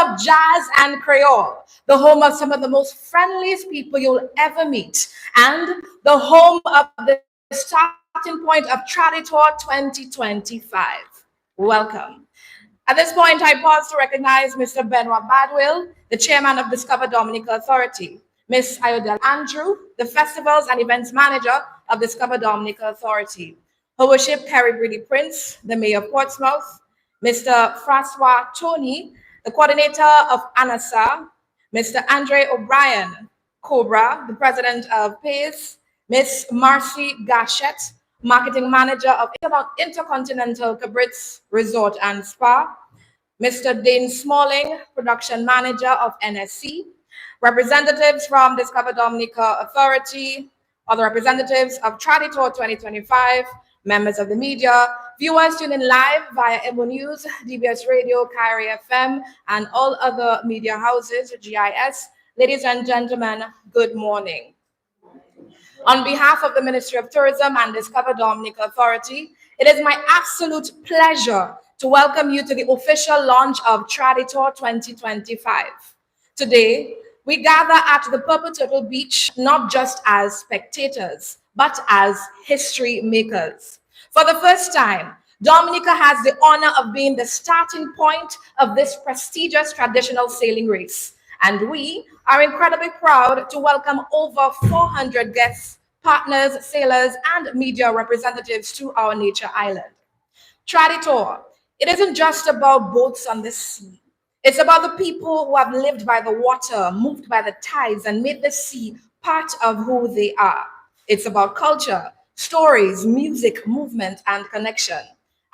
of jazz and Creole, the home of some of the most friendliest people you'll ever meet, and the home of the starting point of TRADITOUR 2025. Welcome. At this point, I pause to recognize Mr. Benoit Badwill, the chairman of Discover Dominica Authority, Ms. Iodel Andrew, the festivals and events manager of Discover Dominica Authority, Her Worship Carrie Brady Prince, the mayor of Portsmouth, Mr. Francois Tony, the coordinator of ANSA, Mr. Andre O'Brien, Cobra, the president of PACE, Ms. Marcy Gachette, marketing manager of Intercontinental Cabritz Resort and Spa, Mr. Dane Smalling, production manager of NSC, representatives from Discover Dominica Authority, other representatives of TRADITOUR 2025, members of the media, viewers tuning live via Emonews, DBS Radio, Kyrie FM, and all other media houses, GIS. Ladies and gentlemen, good morning. On behalf of the Ministry of Tourism and Discover Dominica Authority, it is my absolute pleasure to welcome you to the official launch of TRADITOUR 2025. Today, we gather at the Purple Turtle Beach not just as spectators, but as history makers. For the first time, Dominica has the honor of being the starting point of this prestigious traditional sailing race. And we are incredibly proud to welcome over 400 guests, partners, sailors, and media representatives to our nature island. TRADITOUR, it isn't just about boats on the sea. It's about the people who have lived by the water, moved by the tides, and made the sea part of who they are. It's about culture, stories, music, movement, and connection.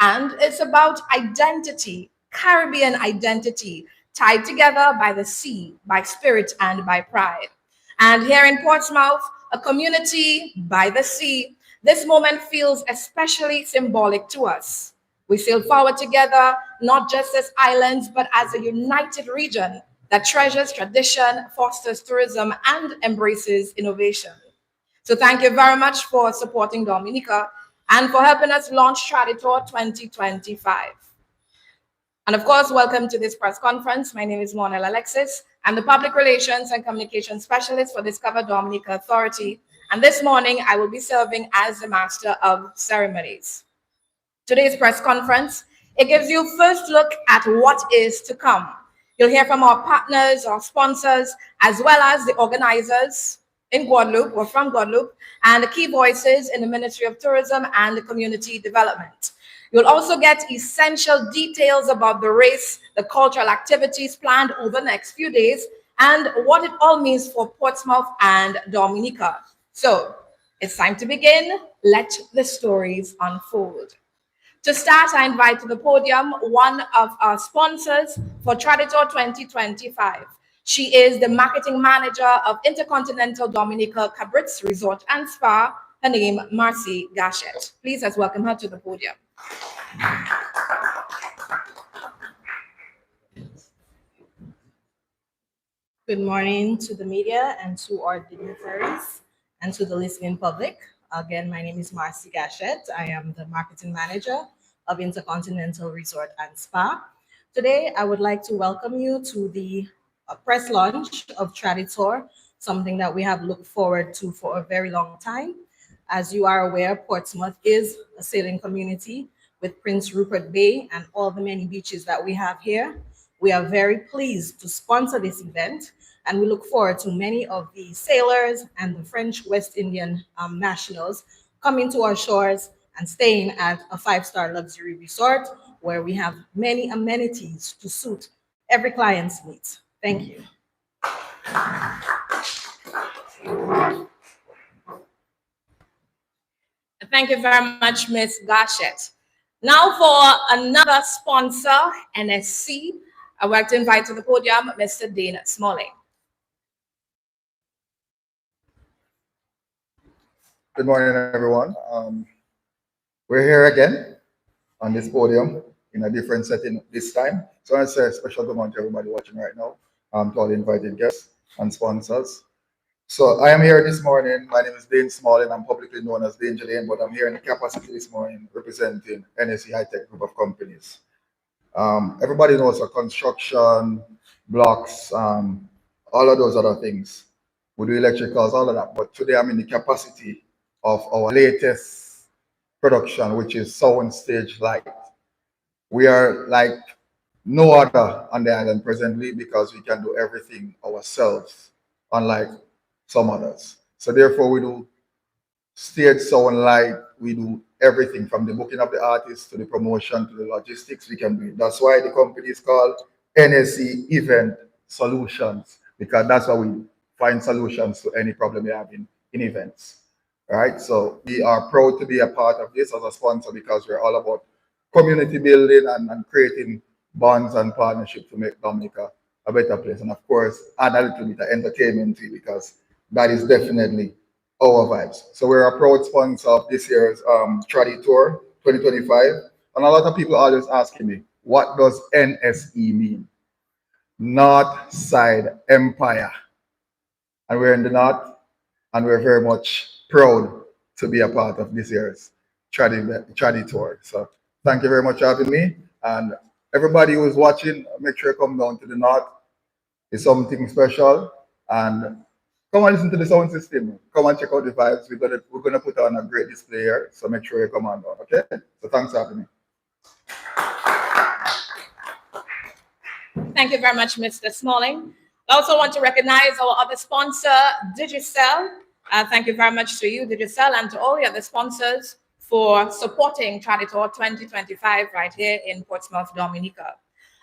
And it's about identity, Caribbean identity, tied together by the sea, by spirit, and by pride. And here in Portsmouth, a community by the sea, this moment feels especially symbolic to us. We sail forward together, not just as islands, but as a united region that treasures tradition, fosters tourism, and embraces innovation. So thank you very much for supporting Dominica and for helping us launch TRADITOUR 2025. And of course, welcome to this press conference. My name is Monel Alexis. I'm the Public Relations and Communications Specialist for Discover Dominica Authority. And this morning, I will be serving as the Master of Ceremonies. Today's press conference, it gives you first look at what is to come. You'll hear from our partners, our sponsors, as well as the organizers in Guadeloupe or from Guadeloupe, and the key voices in the Ministry of Tourism and Community Development. You'll also get essential details about the race, the cultural activities planned over the next few days, and what it all means for Portsmouth and Dominica. So it's time to begin. Let the stories unfold. To start, I invite to the podium one of our sponsors for TRADITOUR 2025. She is the marketing manager of Intercontinental Dominica Cabritz Resort and Spa. Her name, Marcy Gachette. Please let's welcome her to the podium. Good morning to the media and to our dignitaries and to the listening public. Again, my name is Marcy Gachette. I am the marketing manager of Intercontinental Resort and Spa. Today, I would like to welcome you to the press launch of TRADITOUR, something that we have looked forward to for a very long time. As you are aware, Portsmouth is a sailing community with Prince Rupert Bay and all the many beaches that we have here. We are very pleased to sponsor this event, and we look forward to many of the sailors and the French West Indian nationals coming to our shores and staying at a 5-star luxury resort where we have many amenities to suit every client's needs. Thank you. Thank you very much, Ms. Gachette. Now for another sponsor, NSC, I would like to invite to the podium Mr. Dane Smalling. Good morning, everyone. We're here again on this podium in a different setting this time. So I say a special good morning to everybody watching right now, to all the invited guests and sponsors. So I am here this morning. My name is Dane Smalling. I'm publicly known as Danger Lane, but I'm here in the capacity this morning representing NSC High Tech Group of Companies. Everybody knows our construction, blocks, all of those other things. We do electricals, all of that. But today I'm in the capacity of our latest production, which is sound stage light. We are like no other on the island presently because we can do everything ourselves, unlike some others. So therefore, we do stage sound light. We do everything from the booking of the artist to the promotion to the logistics. We can do it. That's why the company is called NSC Event Solutions because that's how we find solutions to any problem you have in events. All right. So we are proud to be a part of this as a sponsor because we're all about community building and creating bonds and partnerships to make Dominica a better place. And of course, add a little bit of entertainment too, because that is definitely our vibes. So we're a proud sponsor of this year's TRADITOUR 2025. And a lot of people are always asking me, what does NSE mean? North Side Empire. And we're in the North, and we're very much proud to be a part of this year's TRADITOUR. So thank you very much for having me. And everybody who's watching, make sure you come down to the North. It's something special. And come and listen to the sound system. Come and check out the vibes. We're gonna put on a great display here. So make sure you come on down. Okay? So thanks for having me. Thank you very much, Mr. Smalling. I also want to recognize our other sponsor, Digicel. Thank you very much to you, Digicel, and to all the other sponsors for supporting TRADITOUR 2025 right here in Portsmouth, Dominica.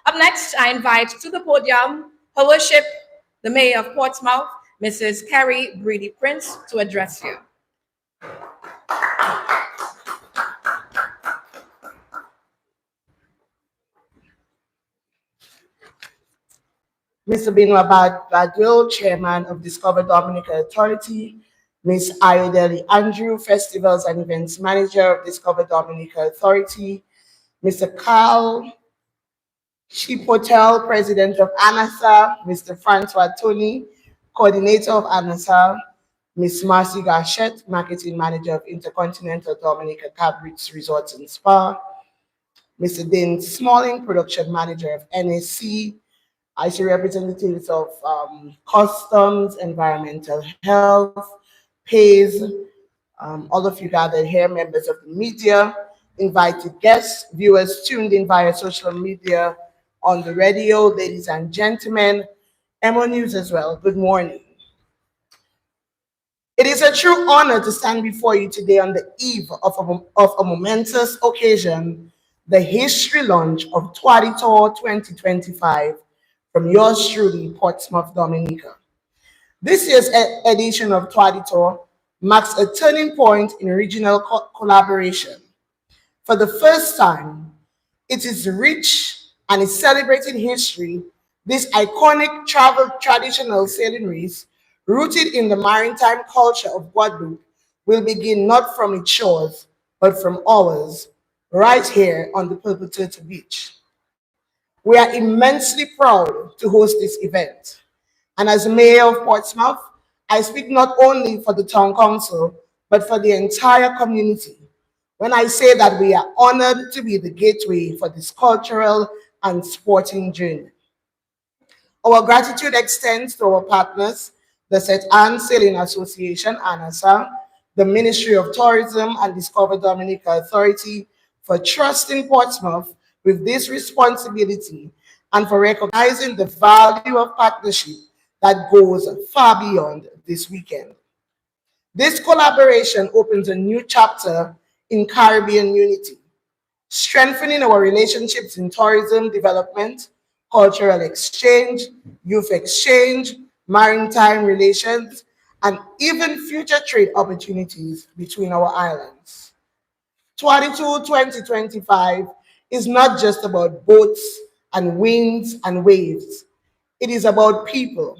Up next, I invite to the podium Her Worship, the Mayor of Portsmouth, Mrs. Carrie Breedy Prince, to address you. Mr. Benoit Badwell, Chairman of Discover Dominica Authority, Ms. Ayodele Andrew, Festivals and Events Manager of Discover Dominica Authority, Mr. Carl Chipotel, President of ANSA, Mr. Francois Tony, Coordinator of ANSA, Ms. Marcy Gachette, Marketing Manager of Intercontinental Dominica Cabritz Resorts and Spa, Mr. Dane Smalling, Production Manager of NSC. I see representatives of customs, environmental health, pays, all of you gathered here, members of the media, invited guests, viewers tuned in via social media, on the radio, ladies and gentlemen, Emonews as well. Good morning. It is a true honor to stand before you today on the eve of a momentous occasion, the history launch of TRADITOUR 2025 from yours truly, Portsmouth, Dominica. This year's edition of TRADITOUR marks a turning point in regional collaboration. For the first time, it is rich and is celebrating history. This iconic travel traditional sailing race, rooted in the maritime culture of Guadeloupe, will begin not from its shores, but from ours, right here on the Perpetuity Beach. We are immensely proud to host this event. And as Mayor of Portsmouth, I speak not only for the Town Council, but for the entire community when I say that we are honored to be the gateway for this cultural and sporting journey. Our gratitude extends to our partners, the St. Anne Sailing Association, ANSA, the Ministry of Tourism and Discover Dominica Authority for trusting Portsmouth with this responsibility and for recognizing the value of partnership that goes far beyond this weekend. This collaboration opens a new chapter in Caribbean unity, strengthening our relationships in tourism development, cultural exchange, youth exchange, maritime relations, and even future trade opportunities between our islands. TRADITOUR 2025 is not just about boats and winds and waves. It is about people.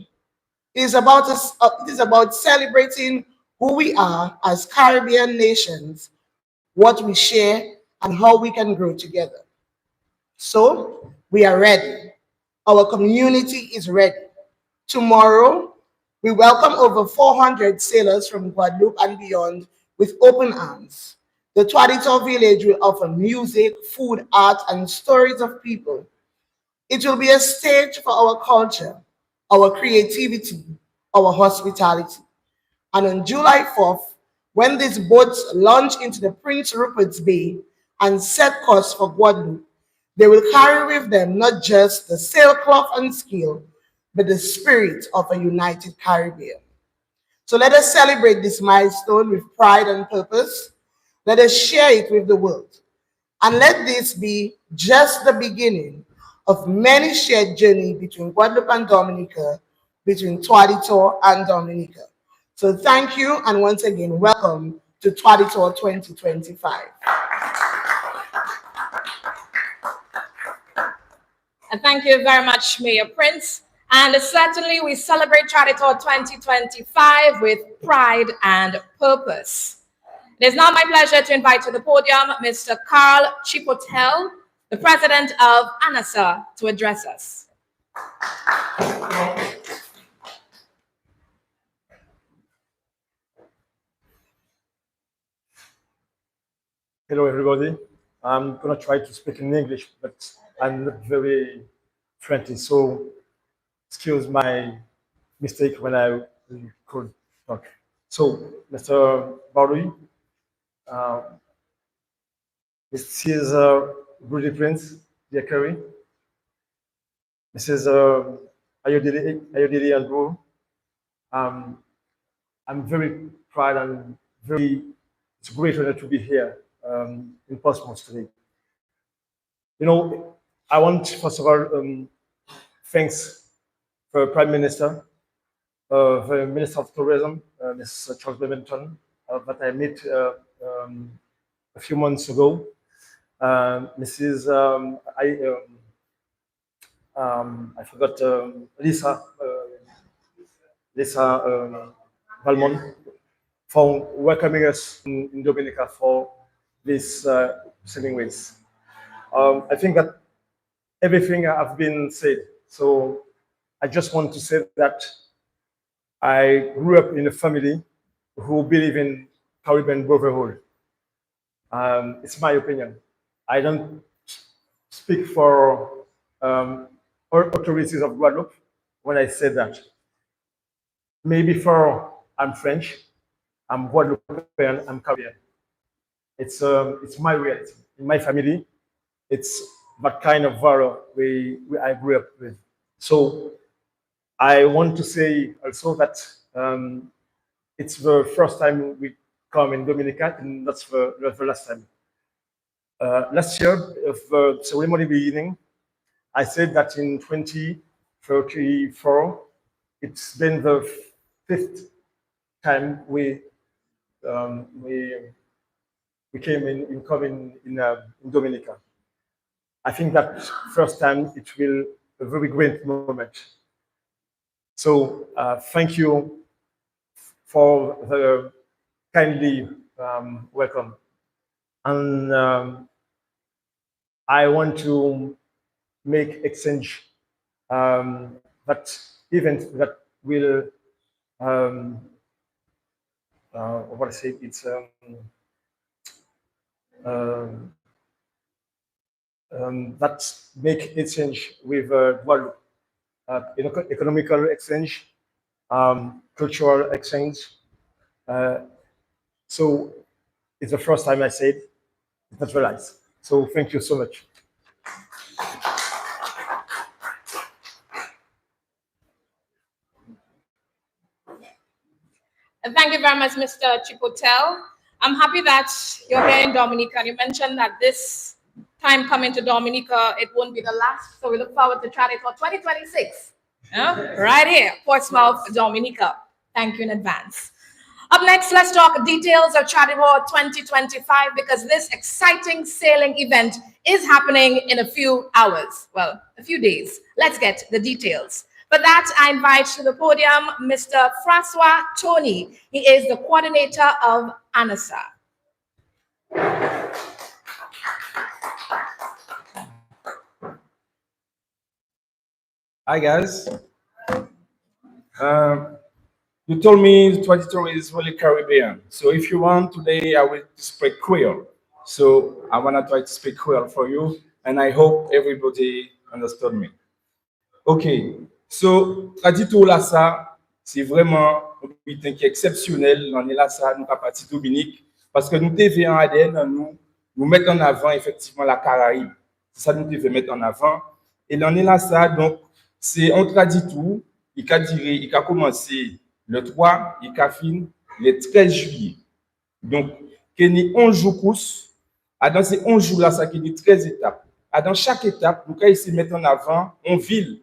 It is about celebrating who we are as Caribbean nations, what we share, and how we can grow together. So we are ready. Our community is ready. Tomorrow, we welcome over 400 sailors from Guadeloupe and beyond with open arms. The TRADITOUR village will offer music, food, art, and stories of people. It will be a stage for our culture, our creativity, our hospitality. And on July 4th, when these boats launch into the Prince Rupert's Bay and set course for Guadeloupe, they will carry with them not just the sailcloth and skill, but the spirit of a united Caribbean. So let us celebrate this milestone with pride and purpose. Let us share it with the world. And let this be just the beginning of many shared journeys between Guadeloupe and Dominica, between TRADITOUR and Dominica. So thank you, and once again, welcome to TRADITOUR 2025. And thank you very much, Mayor Prince. And certainly we celebrate TRADITOUR 2025 with pride and purpose. It is now my pleasure to invite to the podium Mr. Carl Chipotel, the president of ANSA, to address us. Hello, everybody. I'm going to try to speak in English, but I'm not very friendly, so excuse my mistake when I could talk. So, Mr. Baudouin, this is Rudy Prince, dear Kerry, Mrs. Ayodele Andrew. I'm very proud and it's a great honor to be here in Portsmouth today. You know, I want, first of all, thanks for the Prime Minister, the Minister of Tourism, Mr. Charles Bevington, that I met a few months ago. Mrs. I forgot Lisa Valmont for welcoming us in Dominica for this sailing race. I think that everything has been said. So I just want to say that I grew up in a family who believe in Caribbean brotherhood. It's my opinion. I don't speak for authorities of Guadeloupe when I say that. Maybe for I'm French, I'm Guadeloupean, I'm Caribbean. It's my reality. In my family, it's that kind of value I grew up with. So I want to say also that it's the first time we come in Dominica, and that's the last time. Last year, of the ceremony beginning, I said that in 2034, it's been the 5th time we came in Dominica. I think that first time it will be a very great moment. So thank you for the kindly welcome. And I want to make exchange that event that will what I say it's that make exchange with Guadeloupe, economical exchange, cultural exchange. So it's the first time I said it's not realized. So thank you so much. Thank you very much, Mr. Chipotel. I'm happy that you're here in Dominica. You mentioned that this time coming to Dominica, it won't be the last. So we look forward to TRADITOUR 2026. Right here, Portsmouth, Dominica. Thank you in advance. Up next, let's talk details of TRADITOUR 2025 because this exciting sailing event is happening in a few hours. Well, a few days. Let's get the details. For that, I invite to the podium Mr. Francois Tony. He is the coordinator of ANSA. Hi guys. You told me 22 is really Caribbean. So if you want, today I will speak Creole. So I want to try to speak Creole for you. And I hope everybody understood me. OK. So, Traditour là, ça, c'est vraiment un bulletin qui est exceptionnel. On est là, ça, nous, à partir Dominique, parce que nous devons en ADN, nous mettre en avant, effectivement, la Caraïbe. C'est ça que nous devons mettre en avant. Et l'on est là, ça, donc, c'est un Traditour, il a commencé le 3, il a fini le 13 juillet. Donc, il y a 11 jours course. Dans ces 11 jours-là, ça qui est 13 étapes. Dans chaque étape, nous allons essayer de mettre en avant une ville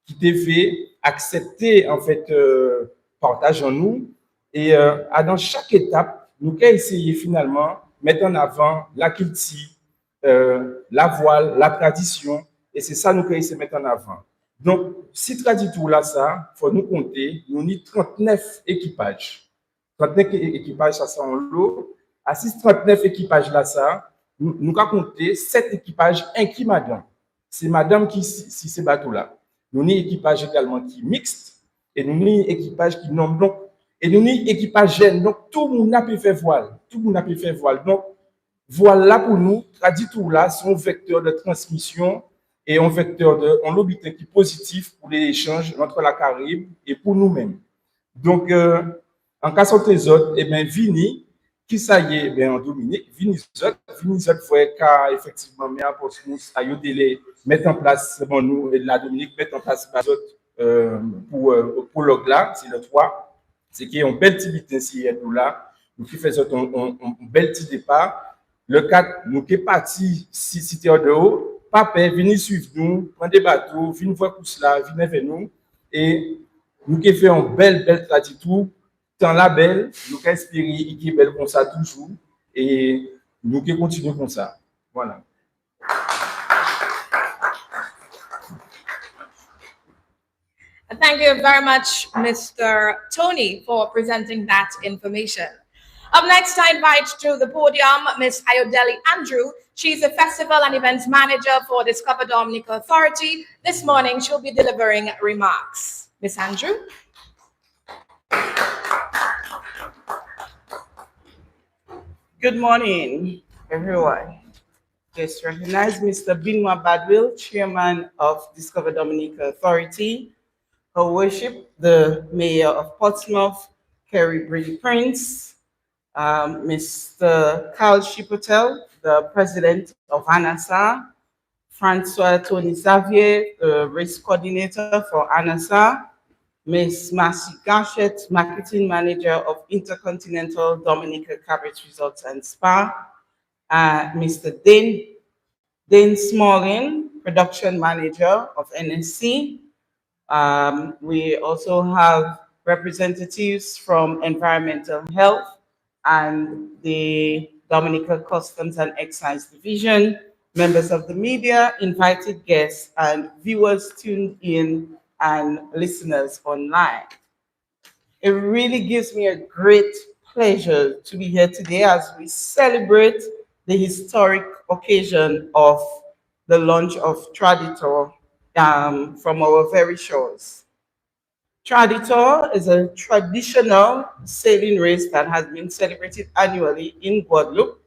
qui devait accepter, en fait, partage en nous. Et dans chaque étape, nous allons essayer finalement de mettre en avant la culture, la voile, la tradition. Et c'est ça que nous allons essayer de mettre en avant. Donc, si Traditour là, ça, il faut nous compter, nous avons 39 équipages. 39 équipages, ça, c'est en lot. À 39 équipages là, ça, nous avons compté 7 équipages inclus madame. C'est madame qui si ces bateaux-là. Nous avons un équipage également qui est mixte et nous avons un équipage qui non donc et nous avons un équipage jeune. Donc tout le monde a pu faire voile. Tout le monde a pu faire voile. Donc voilà pour nous, Traditour là, c'est un vecteur de transmission et un vecteur de un l'habitat qui est positif pour les échanges entre la Caraïbe et pour nous-mêmes. Donc en cas de autres, eh bien Vini qui ça y est, ben en Dominique, Vinizot voit qu'à effectivement, mais à Portsmouth, à Yodélé, mettre en place, bon, nous, et la Dominique, mettre en place pour le là, c'est le 3. C'est qu'il y a un bel petit bitin ici, là, nous qui faisons un bel petit départ. Le 4, nous qui est parti, si heures de haut, papa, venez suivre nous, prendre des bateaux, venez voir tout cela, venez avec nous, et nous qui fait un bel Traditour. Dans la belle, nous avons inspiré qui est belle comme ça toujours et nous qui continuons comme ça. Voilà. Thank you very much, Mr. Tony, for presenting that information. Up next, I invite to the podium Ms. Ayodele Andrew. She's the Festival and Events Manager for Discover Dominica Authority. This morning, she'll be delivering remarks. Ms. Andrew. Good morning, everyone. Just recognize Mr. Benoit Badwill, Chairman of Discover Dominica Authority, Her Worship, the Mayor of Portsmouth, Kerry Brady Prince, Mr. Carl Chipotel, the President of ANSA, Francois Tony Xavier, the Race Coordinator for ANSA, Ms. Marcy Gachet, Marketing Manager of Intercontinental Dominica Cabritz Resorts and Spa, Mr. Dane Smalling, Production Manager of NSC. We also have representatives from Environmental Health and the Dominica Customs and Excise Division, members of the media, invited guests, and viewers tuned in and listeners online. It really gives me a great pleasure to be here today as we celebrate the historic occasion of the launch of Traditour from our very shores. Traditour is a traditional sailing race that has been celebrated annually in Guadeloupe,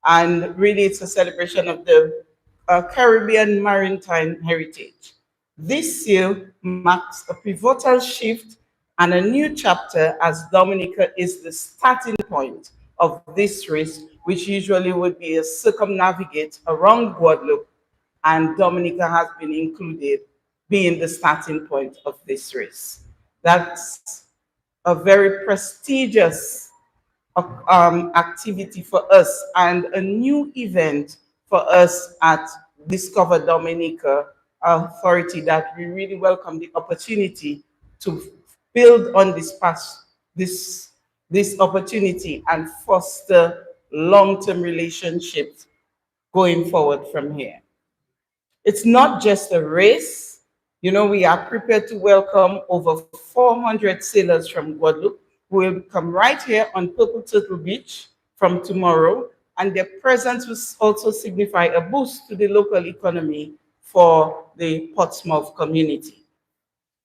and really it's a celebration of the Caribbean maritime heritage. This year marks a pivotal shift and a new chapter as Dominica is the starting point of this race, which usually would be a circumnavigate around Guadeloupe, and Dominica has been included being the starting point of this race. That's a very prestigious activity for us and a new event for us at Discover Dominica Authority that we really welcome the opportunity to build on this opportunity and foster long-term relationships going forward from here. It's not just a race. You know, we are prepared to welcome over 400 sailors from Guadeloupe who will come right here on Purple Turtle Beach from tomorrow, and their presence will also signify a boost to the local economy for the Portsmouth community.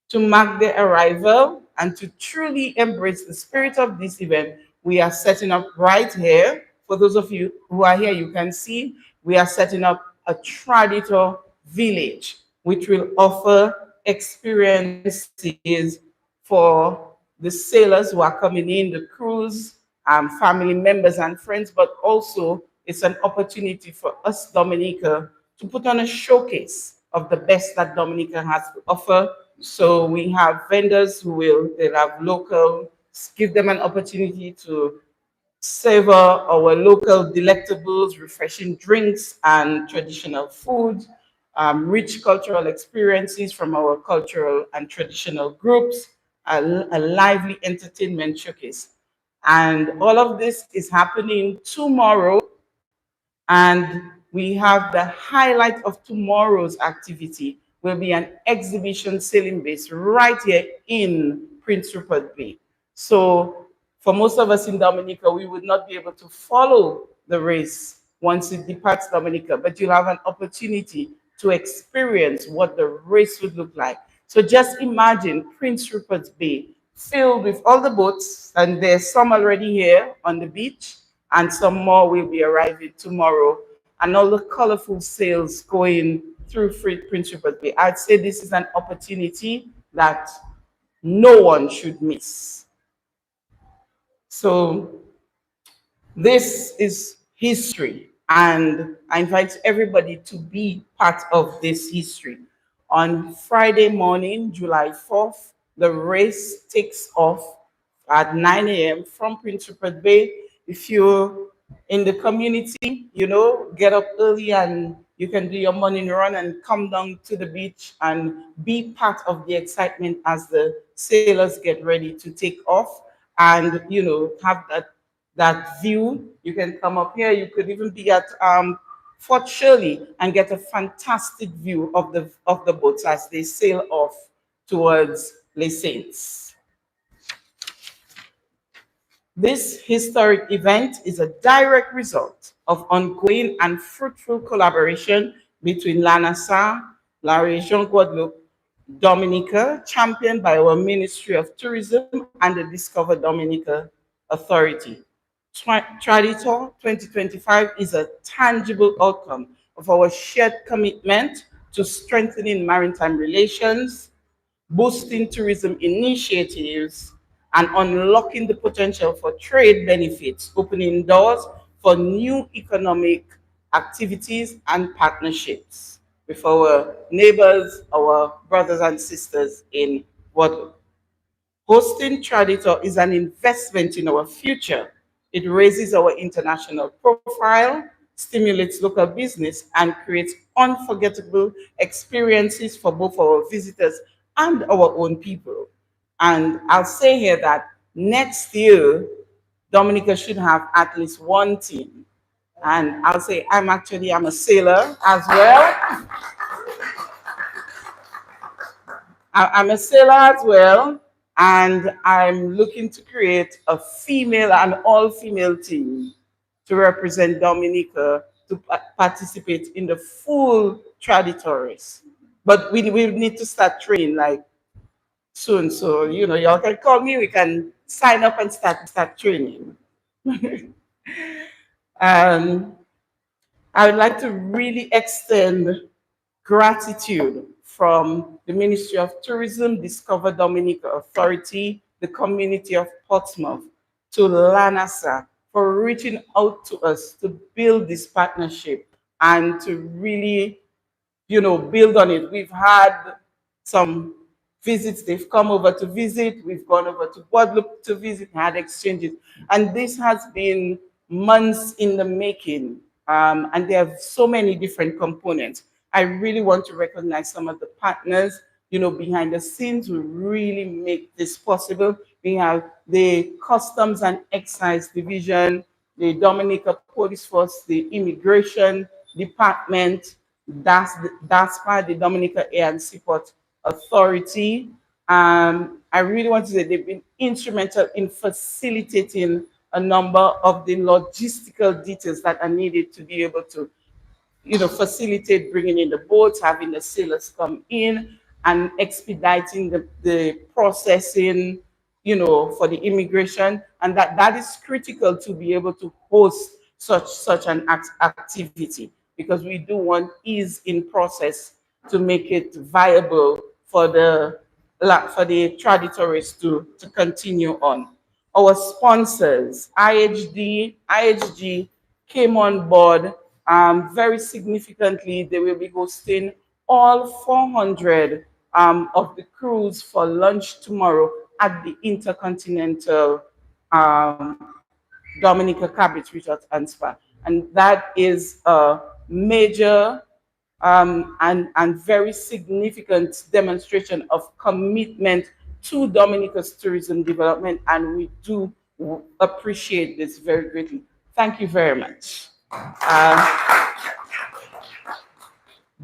To mark their arrival and to truly embrace the spirit of this event, we are setting up right here. For those of you who are here, you can see we are setting up a Traditour village which will offer experiences for the sailors who are coming in, the crews, family members and friends, but also it's an opportunity for us, Dominica, to put on a showcase of the best that Dominica has to offer. So we have vendors they'll have local, give them an opportunity to savor our local delectables, refreshing drinks and traditional food, rich cultural experiences from our cultural and traditional groups, a lively entertainment showcase. And all of this is happening tomorrow, and we have the highlight of tomorrow's activity will be an exhibition sailing base right here in Prince Rupert Bay. So for most of us in Dominica, we would not be able to follow the race once it departs Dominica, but you'll have an opportunity to experience what the race would look like. So just imagine Prince Rupert Bay filled with all the boats, and there's some already here on the beach, and some more will be arriving tomorrow, and all the colorful sails going through Prince Rupert Bay. I'd say this is an opportunity that no one should miss. So this is history, and I invite everybody to be part of this history. On Friday morning, July 4th, the race takes off at 9 a.m. from Prince Rupert Bay. If you're in the community, get up early and you can do your morning run and come down to the beach and be part of the excitement as the sailors get ready to take off, and have that view. You can come up here. You could even be at Fort Shirley and get a fantastic view of the boats as they sail off towards Les Saints. This historic event is a direct result of ongoing and fruitful collaboration between l'ANSA, La Région Guadeloupe, Dominica, championed by our Ministry of Tourism and the Discover Dominica Authority. TRADITOUR 2025 is a tangible outcome of our shared commitment to strengthening maritime relations, boosting tourism initiatives, and unlocking the potential for trade benefits, opening doors for new economic activities and partnerships with our neighbors, our brothers and sisters in Guadeloupe. Hosting TRADITOUR is an investment in our future. It raises our international profile, stimulates local business, and creates unforgettable experiences for both our visitors and our own people. And I'll say here that next year, Dominica should have at least one team. And I'll say I'm a sailor as well. I'm a sailor as well, and I'm looking to create a female and all-female team to represent Dominica to participate in the full TRADITOUR race. But we need to start training like soon. So, y'all can call me, we can sign up and start training. I would like to really extend gratitude from the Ministry of Tourism, Discover Dominica Authority, the community of Portsmouth, to l'ANSA for reaching out to us to build this partnership and to really, build on it. We've had some visits. They've come over to visit. We've gone over to Guadeloupe to visit, had exchanges. And this has been months in the making. And there are so many different components. I really want to recognize some of the partners, behind the scenes who really make this possible. We have the Customs and Excise Division, the Dominica Police Force, the Immigration Department, DASPA, the Dominica A.m.at Authority. I really want to say they've been instrumental in facilitating a number of the logistical details that are needed to be able to facilitate bringing in the boats, having the sailors come in, and expediting the processing, for the immigration. And that is critical to be able to host such an activity, because we do want ease in process to make it viable for the traditourists to continue on. Our sponsors, IHG came on board very significantly. They will be hosting all 400 of the crews for lunch tomorrow at the Intercontinental Dominica Cabritz Resort and Spa. And that is a major and very significant demonstration of commitment to Dominica's tourism development, and we do appreciate this very greatly. Thank you very much.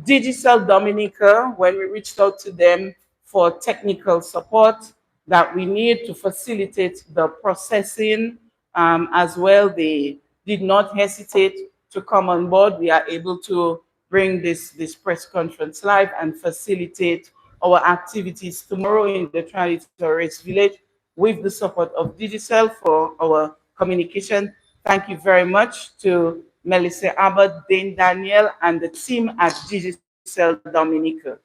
Digicel Dominica, when we reached out to them for technical support that we need to facilitate the processing as well, they did not hesitate to come on board. We are able to bring this press conference live and facilitate our activities tomorrow in the Traditour Village with the support of Digicel for our communication. Thank you very much to Melissa Abbott, Dane Daniel, and the team at Digicel Dominica.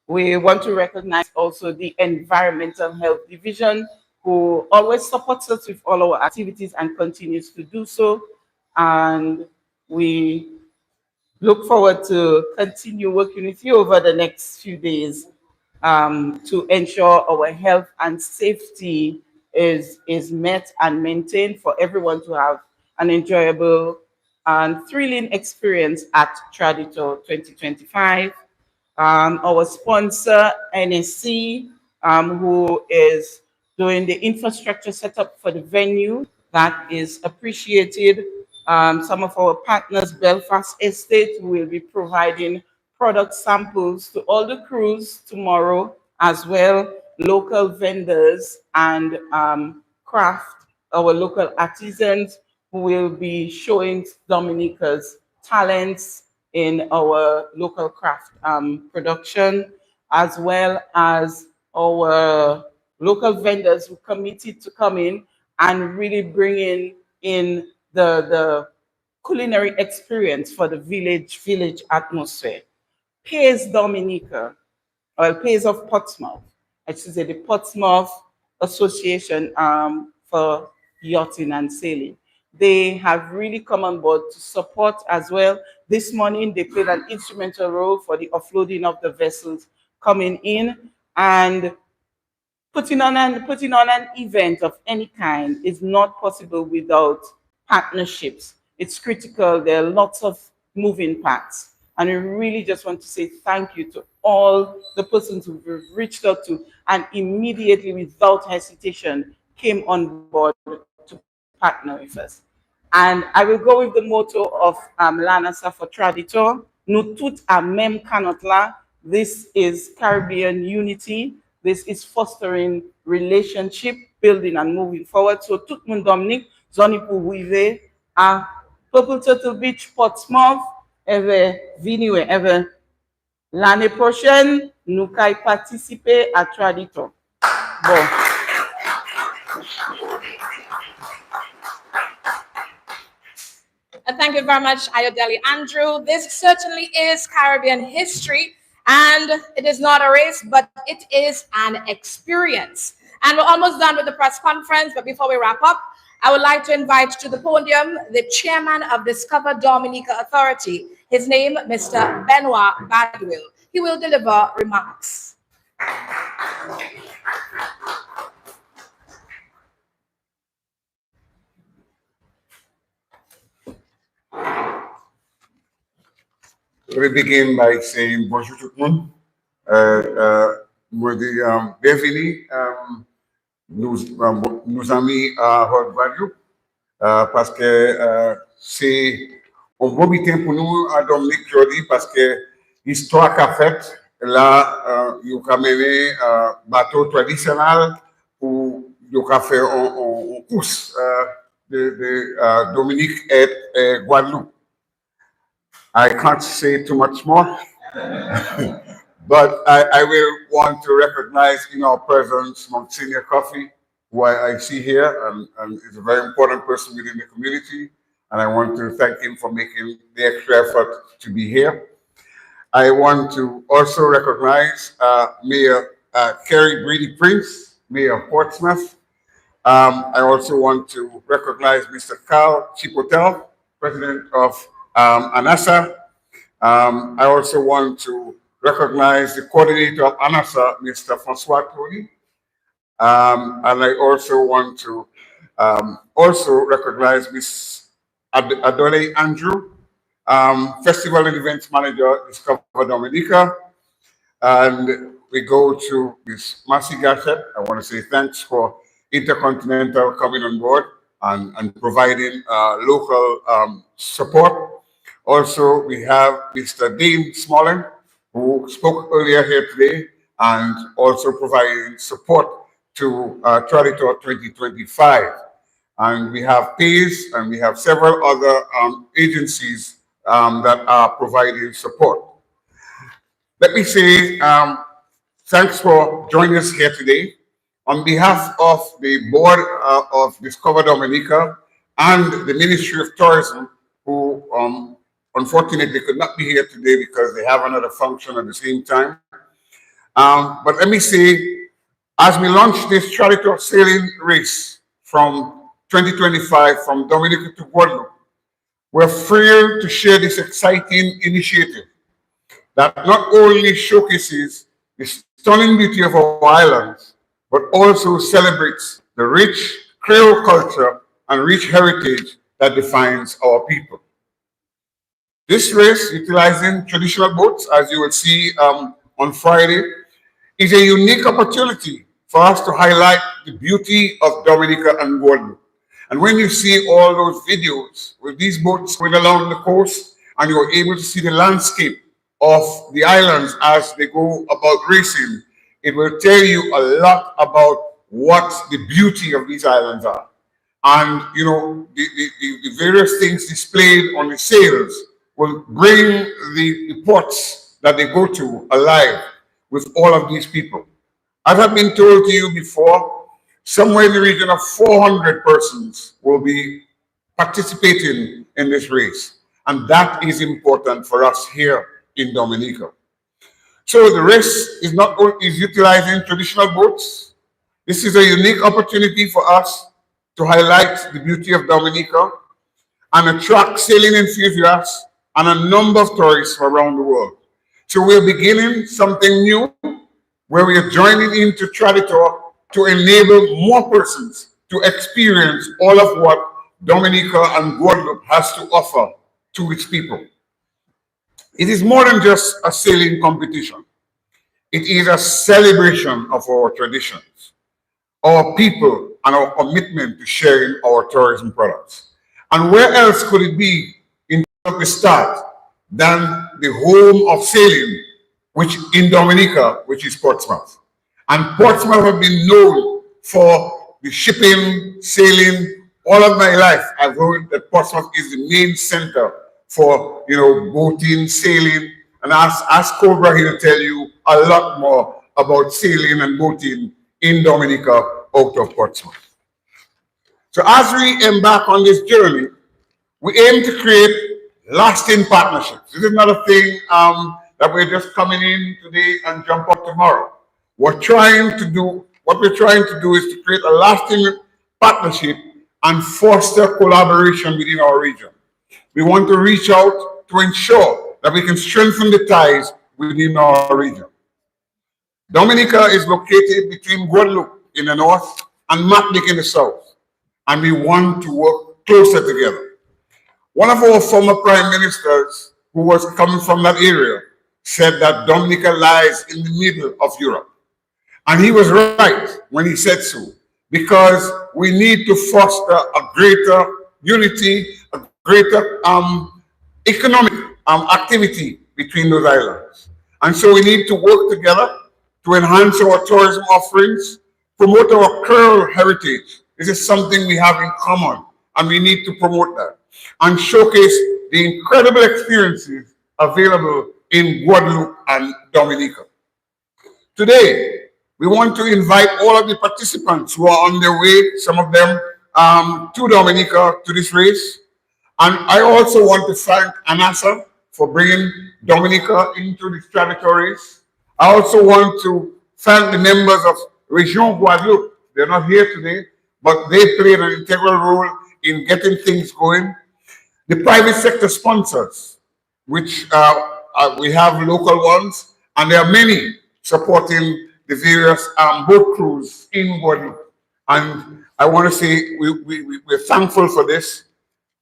We want to recognize also the Environmental Health Division, who always supports us with all our activities and continues to do so. And we look forward to continue working with you over the next few days to ensure our health and safety is met and maintained for everyone to have an enjoyable and thrilling experience at Traditour 2025. Our sponsor, NSC, who is doing the infrastructure setup for the venue, that is appreciated. Some of our partners, Belfast Estate, will be providing product samples to all the crews tomorrow, as well local vendors and our local artisans who will be showing Dominica's talents in our local craft production, as well as our local vendors who committed to come in and really bringing in the culinary experience for the village atmosphere. Pays Dominica, or Pays of Portsmouth, I should say the Portsmouth Association for Yachting and Sailing. They have really come on board to support as well. This morning, they played an instrumental role for the offloading of the vessels coming in, and putting on an event of any kind is not possible without partnerships. It's critical. There are lots of moving parts. And we really just want to say thank you to all the persons who we've reached out to and immediately, without hesitation, came on board to partner with us. And I will go with the motto of l'ANSA for Traditour, nous tout à même canot là. This is Caribbean unity. This is fostering relationship, building and moving forward. So tout le monde Dominique, zoni pour arriver à Purple Turtle Beach, Portsmouth, l'année prochaine, nous allons participer à Traditour. Bon. Thank you very much, Ayodele Andrew. This certainly is Caribbean history, and it is not a race, but it is an experience. And we're almost done with the press conference, but before we wrap up, I would like to invite to the podium the chairman of Discover Dominica Authority. His name, Mr. Benoit Badwill. He will deliver remarks. We begin by saying bonjour tout le monde. Bienvenue, nos amis à Hot Radio, parce que c'est un bon meeting pour nous à Dominique aujourd'hui, parce que l'histoire qu'a faite, là, il y a mené un bateau traditionnel pour faire une course de Dominique et Guadeloupe. I can't say too much more, but I will want to recognize in our presence Monsignor Coffey, who I see here, and is a very important person within the community, and I want to thank him for making the extra effort to be here. I want to also recognize Mayor Kerry Brady Prince, Mayor of Portsmouth. I also want to recognize Mr. Carl Chipotel, President of ANSA. I also want to recognize the coordinator of ANSA, Mr. Francois Tony. And I also want to also recognize Ms. Adole Andrew, Festival and Events Manager, Discover Dominica. And we go to Ms. Marcy Gachet. I want to say thanks for Intercontinental coming on board and providing local support. Also, we have Mr. Dean Smolin, who spoke earlier here today, and also providing support to Traditour 2025. And we have PACE, and we have several other agencies that are providing support. Let me say thanks for joining us here today. On behalf of the board of Discover Dominica and the Ministry of Tourism, who unfortunately could not be here today because they have another function at the same time. But let me say, as we launch this Traditour sailing race from 2025 from Dominica to Guadeloupe, we're thrilled to share this exciting initiative that not only showcases the stunning beauty of our islands, but also celebrates the rich Creole culture and rich heritage that defines our people. This race, utilizing traditional boats, as you will see on Friday, is a unique opportunity for us to highlight the beauty of Dominica and Guadeloupe. And when you see all those videos with these boats going along the coast, and you're able to see the landscape of the islands as they go about racing, it will tell you a lot about what the beauty of these islands are. And, you know, the various things displayed on the sails will bring the ports that they go to alive with all of these people. As I've been told to you before, somewhere in the region of 400 persons will be participating in this race. And that is important for us here in Dominica. So the race is not only utilizing traditional boats. This is a unique opportunity for us to highlight the beauty of Dominica and attract sailing enthusiasts and a number of tourists from around the world. So we're beginning something new where we are joining into Traditour to enable more persons to experience all of what Dominica and Guadeloupe has to offer to its people. It is more than just a sailing competition. It is a celebration of our traditions, our people, and our commitment to sharing our tourism products. And where else could it be in the start than the home of sailing, which in Dominica, which is Portsmouth. And Portsmouth have been known for the shipping, sailing. All of my life, I've heard that Portsmouth is the main center for, you know, boating, sailing. And ask Cobra, he'll tell you a lot more about sailing and boating in Dominica out of Portsmouth. So as we embark on this journey, we aim to create lasting partnerships. This is not a thing that we're just coming in today and jump out tomorrow. What we're trying to do is to create a lasting partnership and foster collaboration within our region. We want to reach out to ensure that we can strengthen the ties within our region. Dominica is located between Guadeloupe in the north and Martinique in the south, and we want to work closer together. One of our former prime ministers, who was coming from that area, said that Dominica lies in the middle of Europe. And he was right when he said so, because we need to foster a greater unity, a greater economic activity between those islands. And so we need to work together to enhance our tourism offerings, promote our Creole heritage. This is something we have in common, and we need to promote that, and showcase the incredible experiences available in Guadeloupe and Dominica. Today, we want to invite all of the participants who are on their way, some of them to Dominica, to this race. And I also want to thank ANSA for bringing Dominica into these territories. I also want to thank the members of Region Guadeloupe. They're not here today, but they played an integral role in getting things going. The private sector sponsors, which we have local ones, and there are many supporting the various boat crews in Guadeloupe. And I want to say we're thankful for this.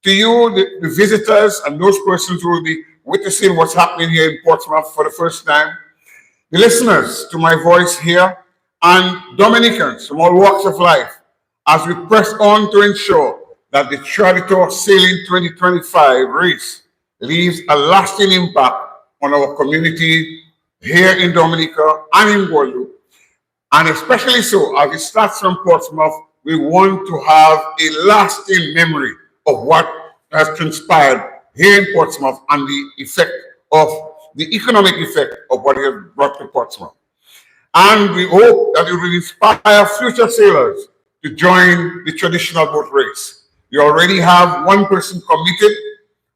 To you, the visitors and those persons who will be witnessing what's happening here in Portsmouth for the first time, the listeners to my voice here, and Dominicans from all walks of life, as we press on to ensure that the TRADITOUR Sailing 2025 race leaves a lasting impact on our community here in Dominica and in Guadeloupe. And especially so, as it starts from Portsmouth, we want to have a lasting memory of what has transpired here in Portsmouth and the effect of the economic effect of what it has brought to Portsmouth. And we hope that it will inspire future sailors to join the traditional boat race. You already have one person committed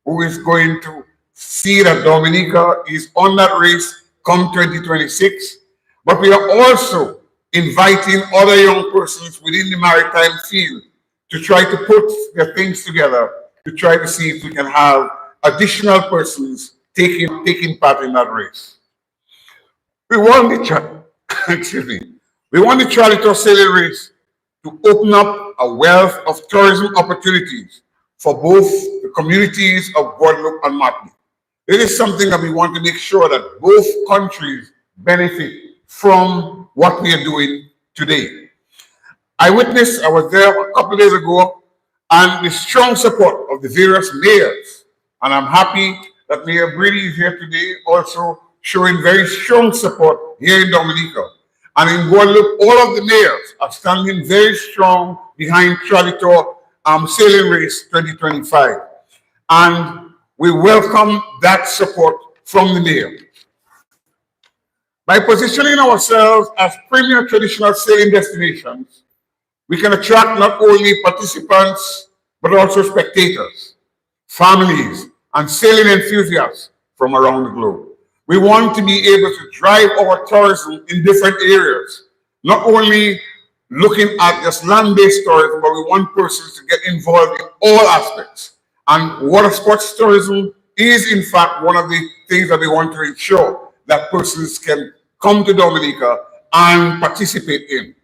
who is going to see that Dominica is on that race come 2026. But we are also inviting other young persons within the maritime field to try to put their things together to try to see if we can have additional persons taking part in that race. We want the we want the TRADITOUR sailing race to open up a wealth of tourism opportunities for both the communities of Guadeloupe and Martinique. It is something that we want to make sure that both countries benefit from what we are doing today. I was there a couple of days ago, and the strong support of the various mayors, and I'm happy that Mayor Brady is here today, also showing very strong support here in Dominica. And in Guadeloupe, all of the mayors are standing very strong behind TRADITOUR Sailing Race 2025. And we welcome that support from the mayor. By positioning ourselves as premier traditional sailing destinations, we can attract not only participants, but also spectators, families, and sailing enthusiasts from around the globe. We want to be able to drive our tourism in different areas, not only looking at just land-based tourism, but we want persons to get involved in all aspects. And water sports tourism is, in fact, one of the things that we want to ensure that persons can come to Dominica and participate in.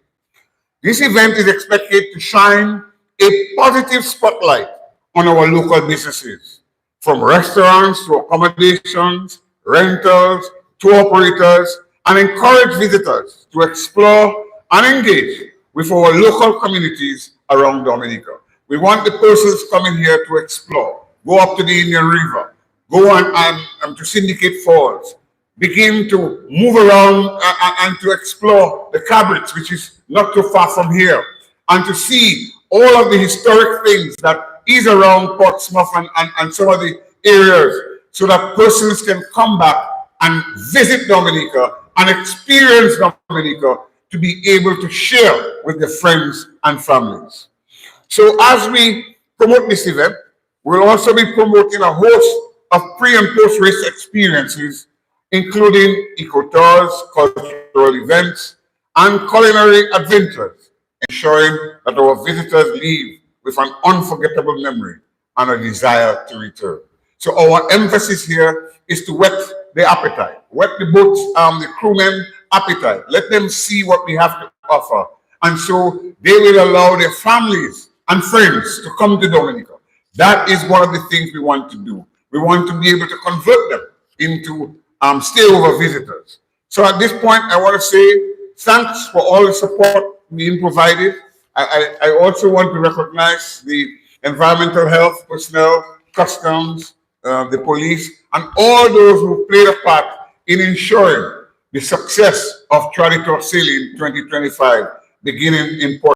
This event is expected to shine a positive spotlight on our local businesses, from restaurants to accommodations, rentals, tour operators, and encourage visitors to explore and engage with our local communities around Dominica. We want the persons coming here to explore, go up to the Indian River, go and to Syndicate Falls, begin to move around and to explore the Cabritz, which is not too far from here, and to see all of the historic things that is around Portsmouth and some of the areas, so that persons can come back and visit Dominica and experience Dominica to be able to share with their friends and families. So as we promote this event, we'll also be promoting a host of pre- and post-race experiences, including eco-tours, cultural events, and culinary adventures, ensuring that our visitors leave with an unforgettable memory and a desire to return. So our emphasis here is to whet the appetite, whet the boats, the crewmen appetite. Let them see what we have to offer. And so they will allow their families and friends to come to Dominica. That is one of the things we want to do. We want to be able to convert them into stay-over visitors. So at this point, I want to say thanks for all the support being provided. I also want to recognize the environmental health personnel, customs, the police, and all those who played a part in ensuring the success of TRADITOUR Sailing 2025, beginning in Port.